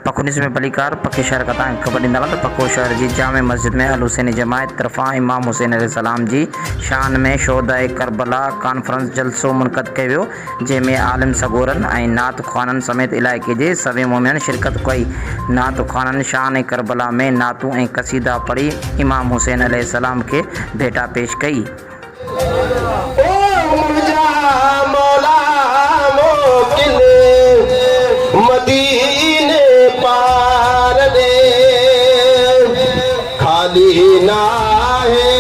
पखुनिस में बलिकार पक्के शहर कता कबड्डी दाला तो पक्को शहर जी जामे मस्जिद में अल हुसैनी जमायत तरफा इमाम हुसैन अलैहिस्सलाम जी शान में शोहदाए करबला कॉन्फ्रेंस जलसो मुनक़द कयो जंहिंमें आलिम सगोरन ऐं नात ख़्वाननि समेत इलाइक़े जे सभई मोमिन शिरकत कई। नात ख़्वाननि शान करबला में नातूं ऐं क़सीदा पढ़ी इमाम हुसैन अलैहिस्सलाम के भेटा पेश कई। मदीने पार दे खाली ना है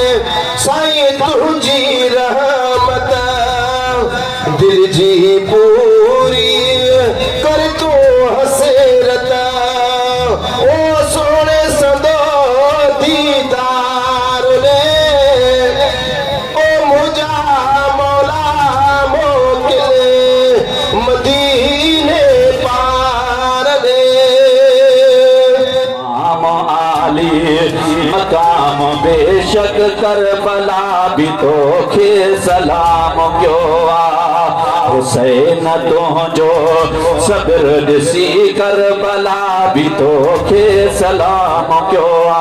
साईं तुझी रहमत दिल जी पूरी कर तू हसरत ओ सोने संदो दीदार ले ओ मुझा मौला मोकिले मदीने मकाम बेशक करबला भी तो खे सलाम क्यों आ हुसैन तुझो सब्र ॾिसी करबला भी तो खे सलाम क्यों आ।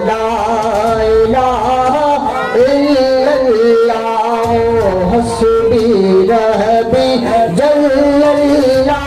ला इलाहा इल्लल्लाह हस्बी रहबी जल्लल्लाह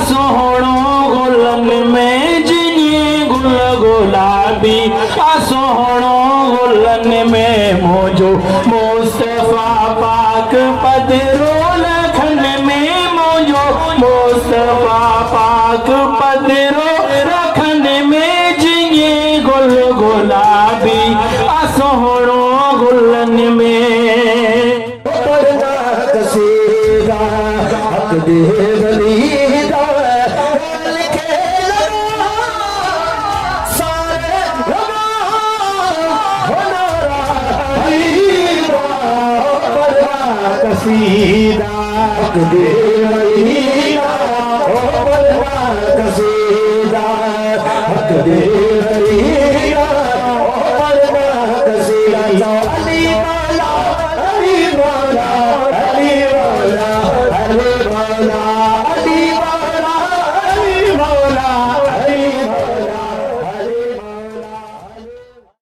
सोहणो गुलन में जिए गुल गुलाबी सोहणो गुलन में मोजो मुस्तफा पाक पदरो लखन में मोजो मुस्तफा पाक पदरो रखन में जिए गुल गुलाबी सोहणो गुलन में कसीदा हक दे बलीदा कसीदा हक दे बलीदा कसीदा हक दे